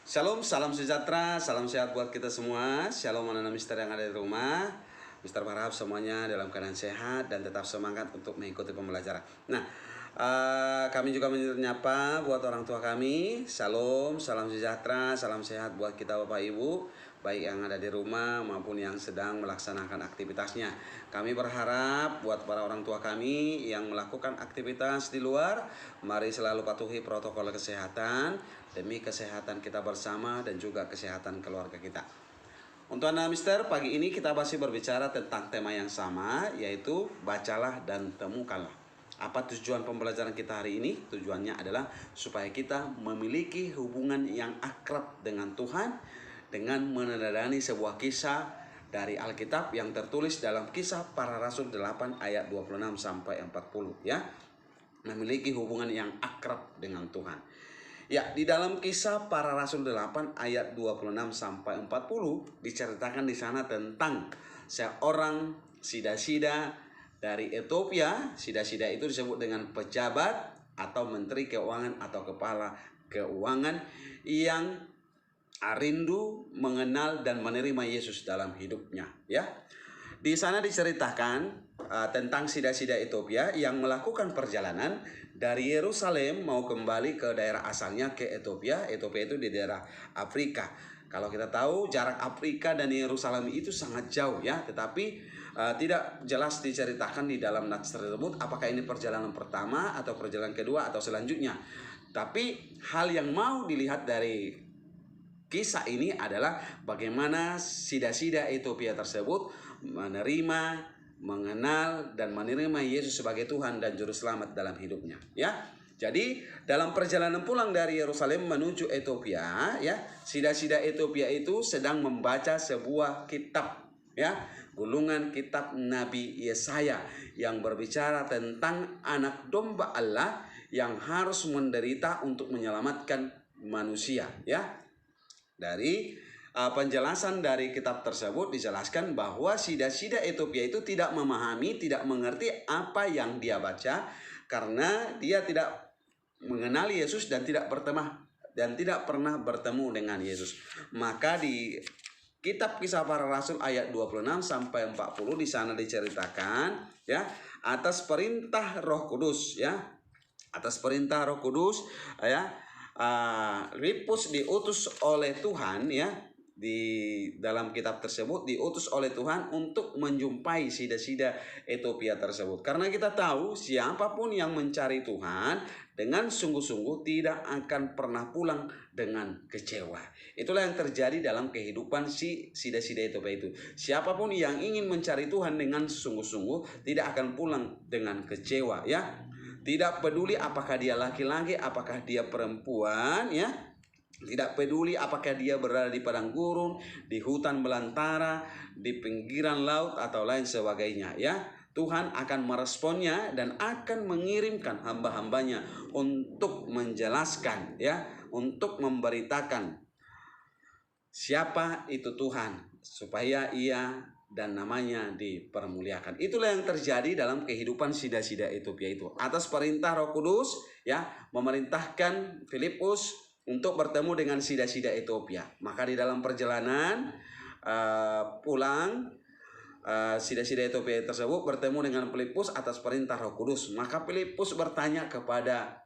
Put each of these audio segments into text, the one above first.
Shalom, salam sejahtera, salam sehat buat kita semua. Shalom anak-anak Mister yang ada di rumah. Mister berharap semuanya dalam keadaan sehat dan tetap semangat untuk mengikuti pembelajaran. Nah, kami juga menyapa buat orang tua kami. Shalom, salam sejahtera, salam sehat buat kita Bapak Ibu, baik yang ada di rumah maupun yang sedang melaksanakan aktivitasnya. Kami berharap buat para orang tua kami yang melakukan aktivitas di luar, mari selalu patuhi protokol kesehatan demi kesehatan kita bersama dan juga kesehatan keluarga kita. Untuk anak Mister, pagi ini kita masih berbicara tentang tema yang sama, yaitu bacalah dan temukanlah. Apa tujuan pembelajaran kita hari ini? Tujuannya adalah supaya kita memiliki hubungan yang akrab dengan Tuhan dengan meneladani sebuah kisah dari Alkitab yang tertulis dalam Kisah Para Rasul 8 ayat 26 sampai 40 ya. Memiliki hubungan yang akrab dengan Tuhan. Ya, di dalam Kisah Para Rasul 8 ayat 26 sampai 40 diceritakan di sana tentang seorang sida-sida dari Ethiopia. Sida-sida itu disebut dengan pejabat atau menteri keuangan atau kepala keuangan yang rindu mengenal dan menerima Yesus dalam hidupnya, ya. Di sana diceritakan tentang sida-sida Ethiopia yang melakukan perjalanan dari Yerusalem mau kembali ke daerah asalnya ke Ethiopia. Ethiopia itu di daerah Afrika. Kalau kita tahu jarak Afrika dan Yerusalem itu sangat jauh ya, tetapi tidak jelas diceritakan di dalam nats tersebut apakah ini perjalanan pertama atau perjalanan kedua atau selanjutnya. Tapi hal yang mau dilihat dari kisah ini adalah bagaimana sida-sida Ethiopia tersebut menerima, mengenal dan menerima Yesus sebagai Tuhan dan juru selamat dalam hidupnya, ya. Jadi dalam perjalanan pulang dari Yerusalem menuju Ethiopia, ya, sida-sida Ethiopia itu sedang membaca sebuah kitab, ya, gulungan kitab Nabi Yesaya yang berbicara tentang anak domba Allah yang harus menderita untuk menyelamatkan manusia, ya. Dari penjelasan dari kitab tersebut dijelaskan bahwa sida-sida Ethiopia itu tidak memahami, tidak mengerti apa yang dia baca karena dia tidak mengenali Yesus dan tidak pernah bertemu dengan Yesus. Maka di kitab Kisah Para Rasul ayat 26 sampai 40 di sana diceritakan ya, atas perintah Roh Kudus ya. Atas perintah Roh Kudus ya, Filipus diutus oleh Tuhan ya, di dalam kitab tersebut diutus oleh Tuhan untuk menjumpai sida-sida Ethiopia tersebut. Karena kita tahu siapapun yang mencari Tuhan dengan sungguh-sungguh tidak akan pernah pulang dengan kecewa. Itulah yang terjadi dalam kehidupan si sida-sida Ethiopia itu. Siapapun yang ingin mencari Tuhan dengan sungguh-sungguh tidak akan pulang dengan kecewa ya. Tidak peduli apakah dia laki-laki, apakah dia perempuan ya. Tidak peduli apakah dia berada di padang gurun, di hutan belantara, di pinggiran laut atau lain sebagainya ya. Tuhan akan meresponnya dan akan mengirimkan hamba-hambanya untuk menjelaskan ya, untuk memberitakan siapa itu Tuhan supaya ia dan namanya dipermuliakan. Itulah yang terjadi dalam kehidupan sida-sida Ethiopia itu. Atas perintah Roh Kudus ya, memerintahkan Filipus untuk bertemu dengan sida-sida Ethiopia. Maka di dalam perjalanan pulang sida-sida Ethiopia tersebut bertemu dengan Filipus atas perintah Roh Kudus. Maka Filipus bertanya kepada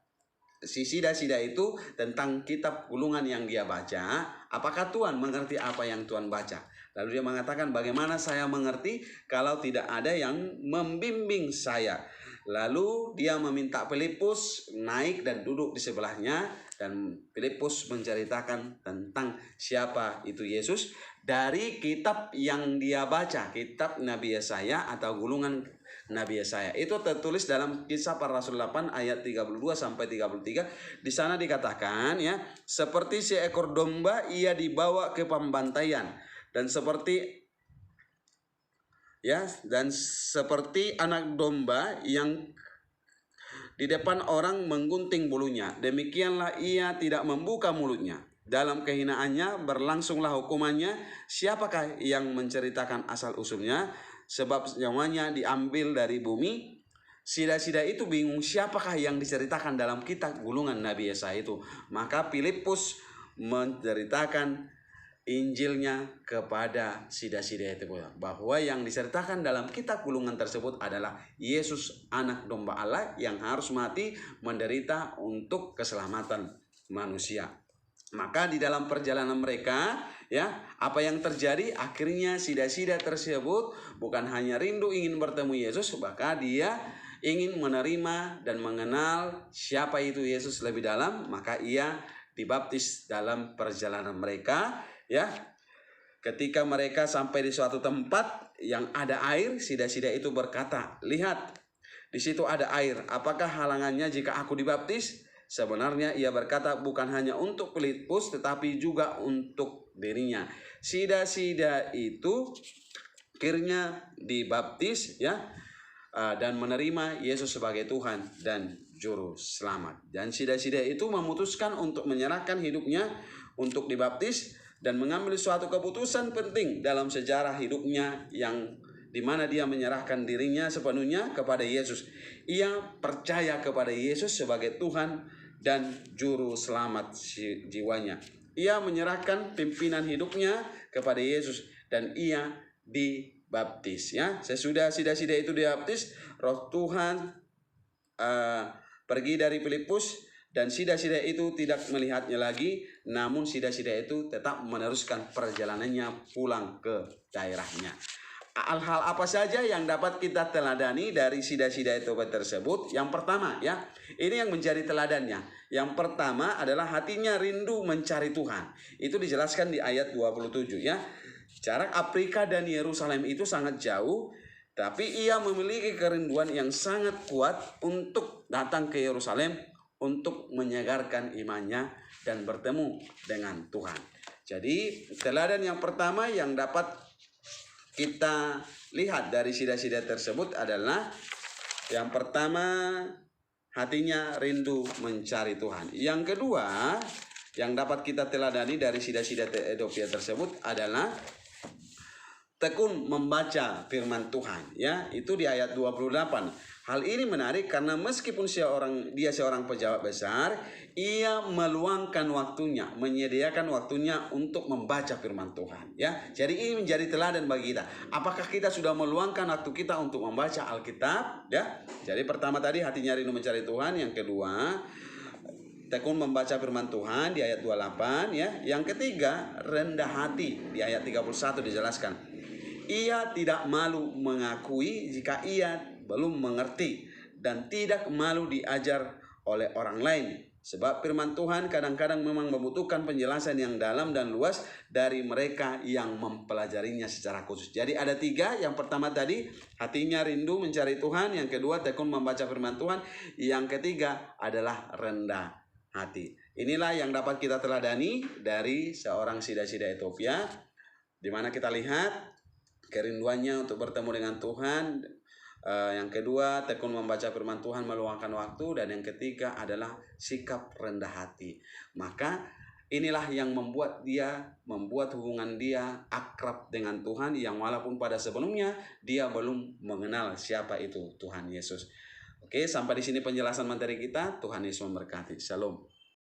si sida-sida itu tentang kitab gulungan yang dia baca, apakah Tuhan mengerti apa yang Tuhan baca? Lalu dia mengatakan, bagaimana saya mengerti kalau tidak ada yang membimbing saya? Lalu dia meminta Filipus naik dan duduk di sebelahnya, dan Filipus menceritakan tentang siapa itu Yesus dari kitab yang dia baca, kitab Nabi Yesaya atau gulungan Nabi Yesaya. Itu tertulis dalam Kisah Para Rasul 8 ayat 32 sampai 33. Di sana dikatakan ya, seperti seekor domba ia dibawa ke pembantaian dan seperti anak domba yang di depan orang menggunting bulunya, demikianlah ia tidak membuka mulutnya. Dalam kehinaannya berlangsunglah hukumannya. Siapakah yang menceritakan asal usulnya? Sebab nyawanya diambil dari bumi. Sida-sida itu bingung siapakah yang diceritakan dalam kitab gulungan Nabi Yesaya itu. Maka Filipus menceritakan Injilnya kepada sida-sida itu, bahwa yang diceritakan dalam kitab gulungan tersebut adalah Yesus anak domba Allah yang harus mati menderita untuk keselamatan manusia. Maka di dalam perjalanan mereka, ya, apa yang terjadi? Akhirnya sida-sida tersebut bukan hanya rindu ingin bertemu Yesus, bahkan dia ingin menerima dan mengenal siapa itu Yesus lebih dalam. Maka ia dibaptis dalam perjalanan mereka, ya. Ketika mereka sampai di suatu tempat yang ada air, sida-sida itu berkata, "Lihat, di situ ada air. Apakah halangannya jika aku dibaptis?" Sebenarnya ia berkata bukan hanya untuk Filipus tetapi juga untuk dirinya. Sida-sida itu akhirnya dibaptis, ya, dan menerima Yesus sebagai Tuhan dan juru selamat. Dan sida-sida itu memutuskan untuk menyerahkan hidupnya untuk dibaptis dan mengambil suatu keputusan penting dalam sejarah hidupnya, yang di mana dia menyerahkan dirinya sepenuhnya kepada Yesus. Ia percaya kepada Yesus sebagai Tuhan dan juru selamat jiwanya. Ia menyerahkan pimpinan hidupnya kepada Yesus dan ia dibaptis, ya. Sesudah sida-sida itu dibaptis, Roh Tuhan pergi dari Filipus dan sida-sida itu tidak melihatnya lagi, namun sida-sida itu tetap meneruskan perjalanannya pulang ke daerahnya. Hal-hal apa saja yang dapat kita teladani dari sida-sida itu tersebut? Yang pertama, ya, ini yang menjadi teladannya. Yang pertama adalah hatinya rindu mencari Tuhan. Itu dijelaskan di ayat 27, ya. Jarak Afrika dan Yerusalem itu sangat jauh, tapi ia memiliki kerinduan yang sangat kuat untuk datang ke Yerusalem untuk menyegarkan imannya dan bertemu dengan Tuhan. Jadi teladan yang pertama yang dapat kita lihat dari sida-sida tersebut adalah yang pertama, hatinya rindu mencari Tuhan. Yang kedua yang dapat kita teladani dari sida-sida Ethiopia tersebut adalah tekun membaca firman Tuhan, ya. Itu di ayat 28. Hal ini menarik karena meskipun dia seorang pejabat besar, ia meluangkan waktunya, menyediakan waktunya untuk membaca firman Tuhan, ya. Jadi ini menjadi teladan bagi kita. Apakah kita sudah meluangkan waktu kita untuk membaca Alkitab, ya? Jadi pertama tadi hatinya rindu mencari Tuhan, yang kedua tekun membaca firman Tuhan di ayat 28, ya. Yang ketiga rendah hati di ayat 31 dijelaskan. Ia tidak malu mengakui jika ia belum mengerti dan tidak malu diajar oleh orang lain. Sebab firman Tuhan kadang-kadang memang membutuhkan penjelasan yang dalam dan luas dari mereka yang mempelajarinya secara khusus. Jadi ada tiga. Yang pertama tadi hatinya rindu mencari Tuhan. Yang kedua tekun membaca firman Tuhan. Yang ketiga adalah rendah hati. Inilah yang dapat kita teladani dari seorang sida-sida Ethiopia, di mana kita lihat kerinduannya untuk bertemu dengan Tuhan. Yang kedua tekun membaca firman Tuhan, meluangkan waktu, dan yang ketiga adalah sikap rendah hati. Maka inilah yang membuat hubungan dia akrab dengan Tuhan, yang walaupun pada sebelumnya dia belum mengenal siapa itu Tuhan Yesus. Oke, sampai di sini penjelasan materi kita. Tuhan Yesus memberkati. Shalom.